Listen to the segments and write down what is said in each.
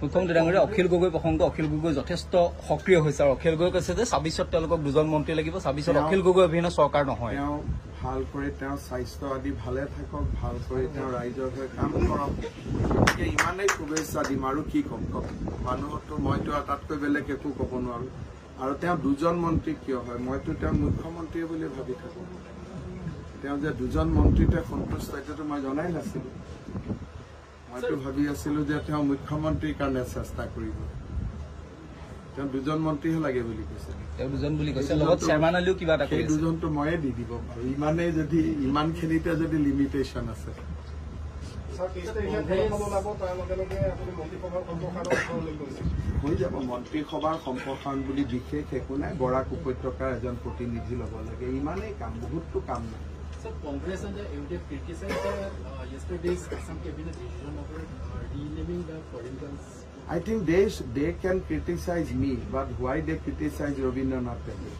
মুখ্যমন্ত্ৰী ডাঙৰীয়া অখিল গগৈ প্ৰসংগ অখিল গগৈ যথেষ্ট সক্ৰিয় হৈছে আৰু অখিল গগৈ কৈছে যে ২৬ত তেওঁলোকক দুজন মন্ত্ৰী লাগিব ২৬ত অখিল গগৈ অবিহনে চৰকাৰ নহয় তেওঁ ভাল কৰি তেওঁ স্বাস্থ্য আদি ভালে থাকক ভাল কৰি তেওঁ ৰাইজৰ হৈ কাম কৰক ইমানেই শুভেচ্ছা দিম আৰু কি ক'ম মানুহতো মইতো তাতকৈ বেলেগ একো ক'ব নোৱাৰো আৰু তেওঁ দুজন মন্ত্ৰী কিয় হয় মইতো তেওঁ মুখ্যমন্ত্ৰী বুলি ভাবি থাকো তেওঁ যে দুজন মন্ত্ৰীতে সন্তুষ্ট এতিয়াতো মই জনাই নাছিলো মইতো ভাবি আছিলো যে তেওঁ মুখ্যমন্ত্ৰীৰ কাৰণে চেষ্টা কৰিব তেওঁ দুজন মন্ত্ৰীহে লাগে বুলি কৈছে তেওঁ দুজন বুলি কৈছে লগত চেয়াৰমান আলিও কিবা এটা কৈছে দুজনটো ময়ে দি দিব পাৰো ইমানেই যদি ইমানখিনিতে যদি লিমিটেশ্যন আছে হৈ যাব মন্ত্ৰীসভাৰ সম্প্ৰসাৰণ বুলি বিশেষ একো নাই বৰাক উপত্যকাৰ এজন প্ৰতিনিধি ল'ব লাগে ইমানেই কাম বহুতো কাম নাই Sir, Congress and the MDF criticized yesterday's Assam cabinet decision of renaming the foreigners. I think they can criticize me, but why they criticize Rabindranath Tagore?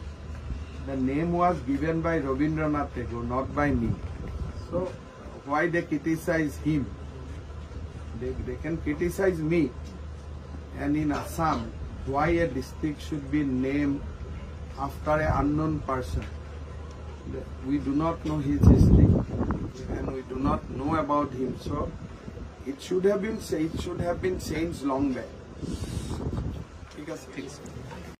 The name was given by Rabindranath Tagore, not by me. So why they criticize him? They can criticize me. And in Assam, why a district should be named after an unknown person? We do not know his history and we do not know about him, so it should have been changed long back.